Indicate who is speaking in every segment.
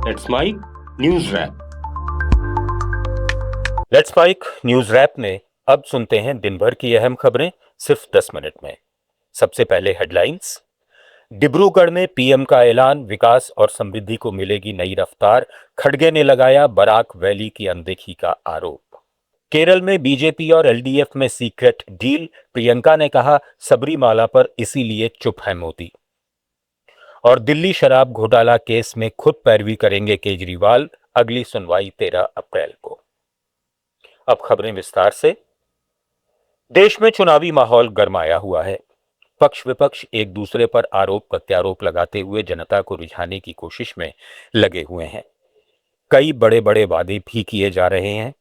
Speaker 1: Let's mic news wrap.
Speaker 2: Let's mic news wrap में अब सुनते हैं दिन भर की अहम खबरें सिर्फ 10 मिनट में। सबसे पहले हेडलाइंस। डिब्रूगढ़ में पीएम का ऐलान, विकास और समृद्धि को मिलेगी नई रफ्तार। खड़गे ने लगाया बराक वैली की अनदेखी का आरोप। केरल में बीजेपी और एलडीएफ में सीक्रेट डील, प्रियंका ने कहा सबरीमाला पर इसीलिए चुप है मोदी। और दिल्ली शराब घोटाला केस में खुद पैरवी करेंगे केजरीवाल, अगली सुनवाई 13 अप्रैल को। अब खबरें विस्तार से। देश में चुनावी माहौल गरमाया हुआ है। पक्ष विपक्ष एक दूसरे पर आरोप प्रत्यारोप लगाते हुए जनता को रिझाने की कोशिश में लगे हुए हैं। कई बड़े बड़े वादे भी किए जा रहे हैं।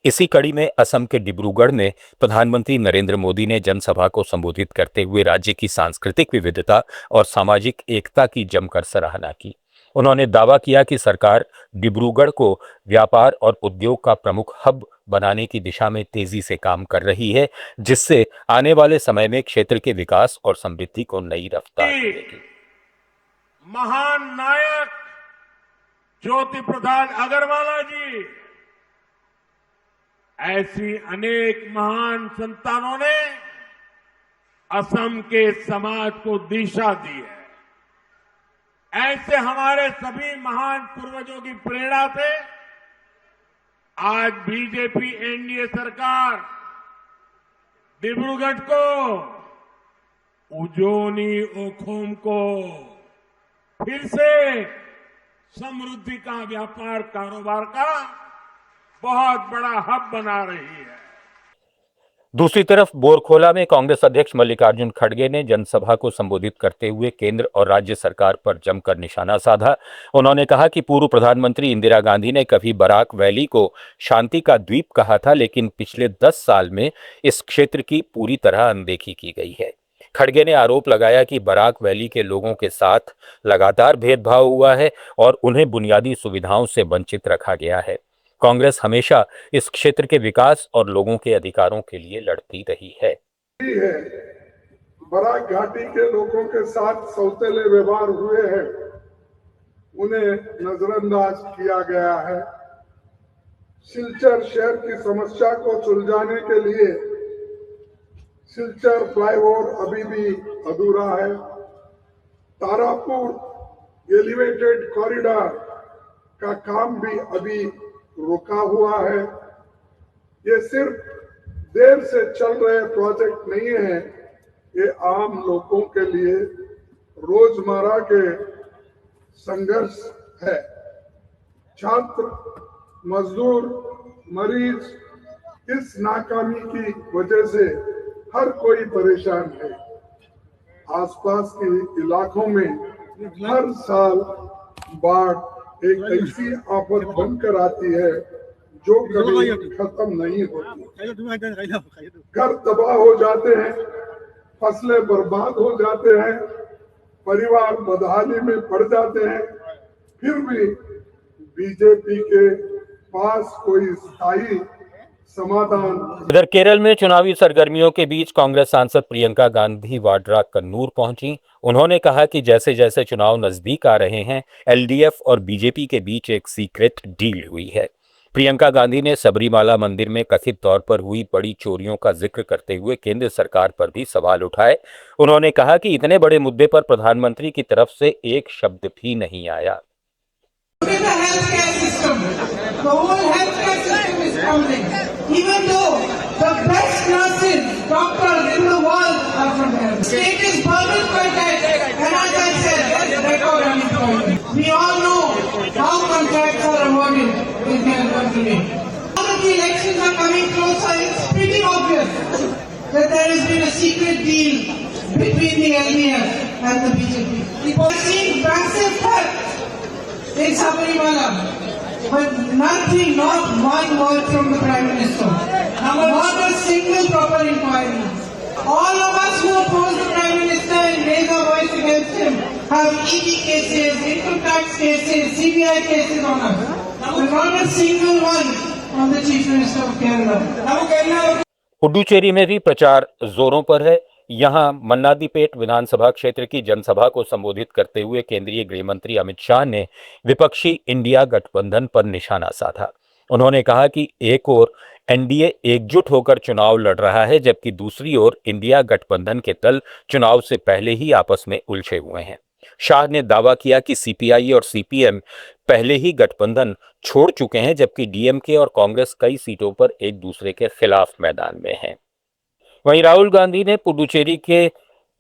Speaker 2: इसी कड़ी में असम के डिब्रूगढ़ में प्रधानमंत्री नरेंद्र मोदी ने जनसभा को संबोधित करते हुए राज्य की सांस्कृतिक विविधता और सामाजिक एकता की जमकर सराहना की। उन्होंने दावा किया कि सरकार डिब्रूगढ़ को व्यापार और उद्योग का प्रमुख हब बनाने की दिशा में तेजी से काम कर रही है, जिससे आने वाले समय में क्षेत्र के विकास और समृद्धि को नई रफ्तार मिलेगी।
Speaker 3: महान नायक ज्योति प्रसाद अग्रवाला जी, ऐसी अनेक महान संतानों ने असम के समाज को दिशा दी है। ऐसे हमारे सभी महान पूर्वजों की प्रेरणा से आज बीजेपी एनडीए सरकार डिब्रूगढ़ को, उजोनी ओखोम को फिर से समृद्धि का, व्यापार कारोबार का बहुत बड़ा हब बना रही है।
Speaker 2: दूसरी तरफ बोरखोला में कांग्रेस अध्यक्ष मल्लिकार्जुन खड़गे ने जनसभा को संबोधित करते हुए केंद्र और राज्य सरकार पर जमकर निशाना साधा। उन्होंने कहा कि पूर्व प्रधानमंत्री इंदिरा गांधी ने कभी बराक वैली को शांति का द्वीप कहा था, लेकिन पिछले 10 साल में इस क्षेत्र की पूरी तरह अनदेखी की गई है। खड़गे ने आरोप लगाया कि बराक वैली के लोगों के साथ लगातार भेदभाव हुआ है और उन्हें बुनियादी सुविधाओं से वंचित रखा गया है। कांग्रेस हमेशा इस क्षेत्र के विकास और लोगों के अधिकारों के लिए लड़ती रही है।
Speaker 4: बराक घाटी के लोगों के साथ सौतेले व्यवहार हुए हैं, उन्हें नजरअंदाज किया गया है। सिलचर शहर की समस्या को सुलझाने के लिए सिलचर फ्लाईओवर अभी भी अधूरा है। तारापुर एलिवेटेड कॉरिडोर का काम भी अभी रुका हुआ है। ये सिर्फ देर से चल रहे प्रोजेक्ट नहीं है, ये आम लोगों के लिए रोजमर्रा के संघर्ष है। छात्र, मजदूर, मरीज इस नाकामी की वजह से हर कोई परेशान है। आसपास के इलाकों में हर साल बाढ़ एक ऐसी आफत बनकर आती है जो कभी खत्म नहीं होती। घर तबाह हो जाते हैं, फसलें बर्बाद हो जाते हैं, परिवार बदहाली में पड़ जाते हैं, फिर भी बीजेपी के पास कोई स्थायी समाधान।
Speaker 2: इधर केरल में चुनावी सरगर्मियों के बीच कांग्रेस सांसद प्रियंका गांधी वाड्रा कन्नूर पहुंची। उन्होंने कहा कि जैसे जैसे चुनाव नजदीक आ रहे हैं, एलडीएफ और बीजेपी के बीच एक सीक्रेट डील हुई है। प्रियंका गांधी ने सबरीमाला मंदिर में कथित तौर पर हुई बड़ी चोरियों का जिक्र करते हुए केंद्र सरकार पर भी सवाल उठाए। उन्होंने कहा कि इतने बड़े मुद्दे पर प्रधानमंत्री की तरफ से एक शब्द भी नहीं आया।
Speaker 5: Even though the best nurses, doctors in the world are from here. State is burdened by debt, and as I said, record unemployment. We all know how contracts are awarded in their country. Now that the elections are coming closer, it's pretty obvious that there has been a secret deal between the LDF and the BJP. People are seeing massive theft in Sabrimala. But nothing, not one word from the Prime Minister. Not a single proper inquiry. All of us who oppose the Prime Minister and raise our voice against him have ED cases, income tax cases, CBI cases on us. But not a single one on the Chief Minister of Kerala.
Speaker 2: Puducherry में भी प्रचार जोरों पर है। यहां मन्नादीपेट विधानसभा क्षेत्र की जनसभा को संबोधित करते हुए केंद्रीय गृह मंत्री अमित शाह ने विपक्षी इंडिया गठबंधन पर निशाना साधा। उन्होंने कहा कि एक ओर एनडीए एकजुट होकर चुनाव लड़ रहा है, जबकि दूसरी ओर इंडिया गठबंधन के दल चुनाव से पहले ही आपस में उलझे हुए हैं। शाह ने दावा किया कि सीपीआई और सीपीएम पहले ही गठबंधन छोड़ चुके हैं, जबकि डीएमके और कांग्रेस कई सीटों पर एक दूसरे के खिलाफ मैदान में हैं। वहीं राहुल गांधी ने पुडुचेरी के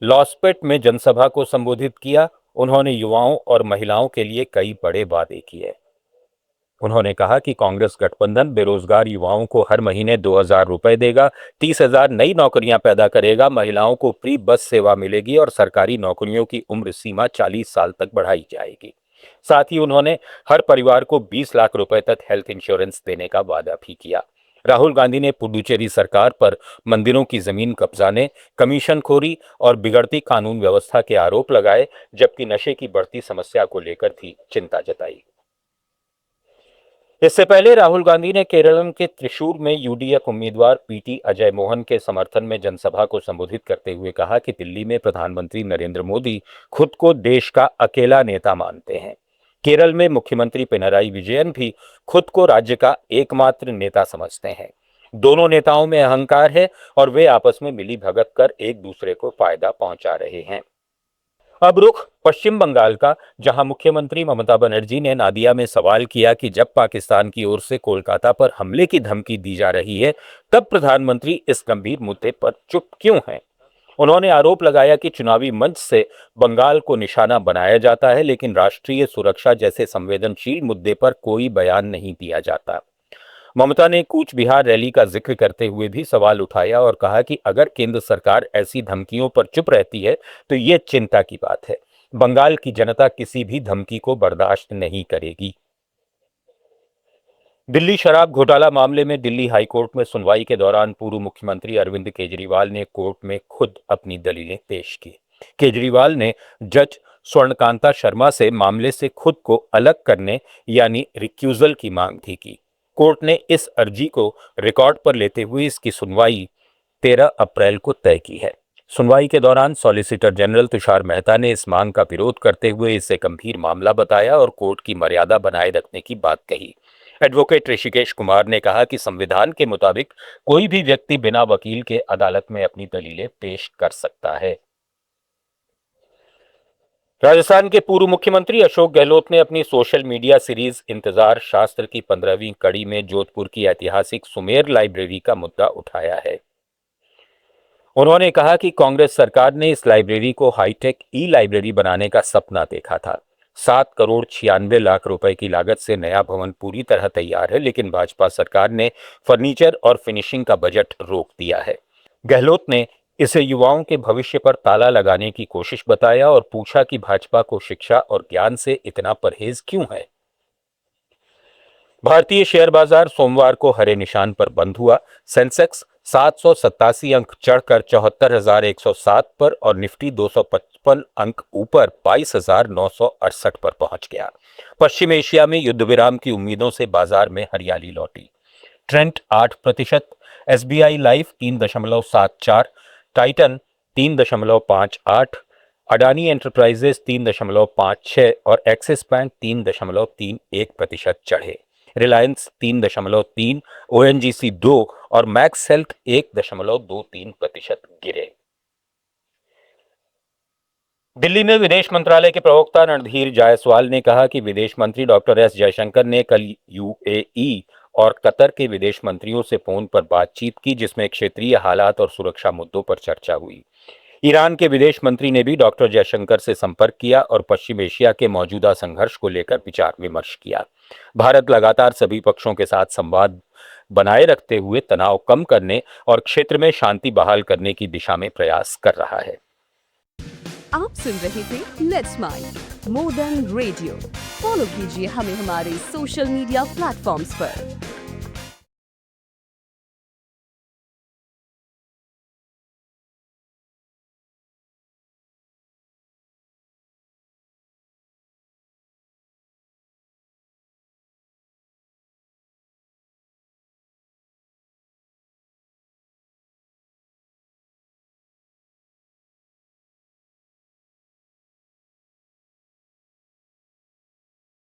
Speaker 2: लॉसपेट में जनसभा को संबोधित किया। उन्होंने युवाओं और महिलाओं के लिए कई बड़े वादे किए। उन्होंने कहा कि कांग्रेस गठबंधन बेरोजगार युवाओं को हर महीने 2,000 रुपए देगा, 30,000 नई नौकरियां पैदा करेगा, महिलाओं को फ्री बस सेवा मिलेगी और सरकारी नौकरियों की उम्र सीमा 40 साल तक बढ़ाई जाएगी। साथ ही उन्होंने हर परिवार को 20 लाख रुपए तक हेल्थ इंश्योरेंस देने का वादा भी किया। राहुल गांधी ने पुडुचेरी सरकार पर मंदिरों की जमीन कब्जाने, कमीशनखोरी और बिगड़ती कानून व्यवस्था के आरोप लगाए, जबकि नशे की बढ़ती समस्या को लेकर भी चिंता जताई। इससे पहले राहुल गांधी ने केरल के त्रिशूर में यूडीएफ उम्मीदवार पीटी अजय मोहन के समर्थन में जनसभा को संबोधित करते हुए कहा कि दिल्ली में प्रधानमंत्री नरेंद्र मोदी खुद को देश का अकेला नेता मानते हैं। केरल में मुख्यमंत्री पिनराई विजयन भी खुद को राज्य का एकमात्र नेता समझते हैं। दोनों नेताओं में अहंकार है और वे आपस में मिली भगत कर एक दूसरे को फायदा पहुंचा रहे हैं। अब रुख पश्चिम बंगाल का, जहां मुख्यमंत्री ममता बनर्जी ने नादिया में सवाल किया कि जब पाकिस्तान की ओर से कोलकाता पर हमले की धमकी दी जा रही है, तब प्रधानमंत्री इस गंभीर मुद्दे पर चुप क्यों हैं। उन्होंने आरोप लगाया कि चुनावी मंच से बंगाल को निशाना बनाया जाता है, लेकिन राष्ट्रीय सुरक्षा जैसे संवेदनशील मुद्दे पर कोई बयान नहीं दिया जाता। ममता ने कूच बिहार रैली का जिक्र करते हुए भी सवाल उठाया और कहा कि अगर केंद्र सरकार ऐसी धमकियों पर चुप रहती है तो ये चिंता की बात है। बंगाल की जनता किसी भी धमकी को बर्दाश्त नहीं करेगी। दिल्ली शराब घोटाला मामले में दिल्ली हाईकोर्ट में सुनवाई के दौरान पूर्व मुख्यमंत्री अरविंद केजरीवाल ने कोर्ट में खुद अपनी दलीलें पेश की। केजरीवाल ने जज स्वर्णकांता शर्मा से मामले से खुद को अलग करने यानी रिक्यूजल की मांग भी की। कोर्ट ने इस अर्जी को रिकॉर्ड पर लेते हुए इसकी सुनवाई 13 अप्रैल को तय की है। सुनवाई के दौरान सॉलिसिटर जनरल तुषार मेहता ने इस मांग का विरोध करते हुए इसे गंभीर मामला बताया और कोर्ट की मर्यादा बनाए रखने की बात कही। एडवोकेट ऋषिकेश कुमार ने कहा कि संविधान के मुताबिक कोई भी व्यक्ति बिना वकील के अदालत में अपनी दलीलें पेश कर सकता है। राजस्थान के पूर्व मुख्यमंत्री अशोक गहलोत ने अपनी सोशल मीडिया सीरीज इंतजार शास्त्र की 15वीं कड़ी में जोधपुर की ऐतिहासिक सुमेर लाइब्रेरी का मुद्दा उठाया है। उन्होंने कहा कि कांग्रेस सरकार ने इस लाइब्रेरी को हाईटेक ई लाइब्रेरी बनाने का सपना देखा था। 7 करोड़ 96 लाख रुपए की लागत से नया भवन पूरी तरह तैयार है, लेकिन भाजपा सरकार ने फर्नीचर और फिनिशिंग का बजट रोक दिया है। गहलोत ने इसे युवाओं के भविष्य पर ताला लगाने की कोशिश बताया और पूछा कि भाजपा को शिक्षा और ज्ञान से इतना परहेज क्यों है। भारतीय शेयर बाजार सोमवार को हरे निशान पर बंद हुआ। सेंसेक्स 787 अंक चढ़कर 74,107 पर और निफ्टी 255 अंक ऊपर 22,968 पर पहुंच गया। पश्चिम एशिया में युद्ध विराम की उम्मीदों से बाजार में हरियाली लौटी। Trent 8%, SBI life 3.74, Titan 3.58, Adani enterprises 3.56 और एक्सिस बैंक 3.31% चढ़े। रिलायंस 3.3, ओएनजीसी 2 और मैक्स हेल्थ 1.23% गिरे। दिल्ली में विदेश मंत्रालय के प्रवक्ता रणधीर जायसवाल ने कहा कि विदेश मंत्री डॉक्टर एस जयशंकर ने कल यूएई और कतर के विदेश मंत्रियों से फोन पर बातचीत की, जिसमें क्षेत्रीय हालात और सुरक्षा मुद्दों पर चर्चा हुई। ईरान के विदेश मंत्री ने भी डॉक्टर जयशंकर से संपर्क किया और पश्चिम एशिया के मौजूदा संघर्ष को लेकर विचार विमर्श किया। भारत लगातार सभी पक्षों के साथ संवाद बनाए रखते हुए तनाव कम करने और क्षेत्र में शांति बहाल करने की दिशा में प्रयास कर रहा है।
Speaker 6: आप सुन रहे थे let's mind more than radio. Follow कीजिए हमें हमारे सोशल मीडिया प्लेटफॉर्म्स पर।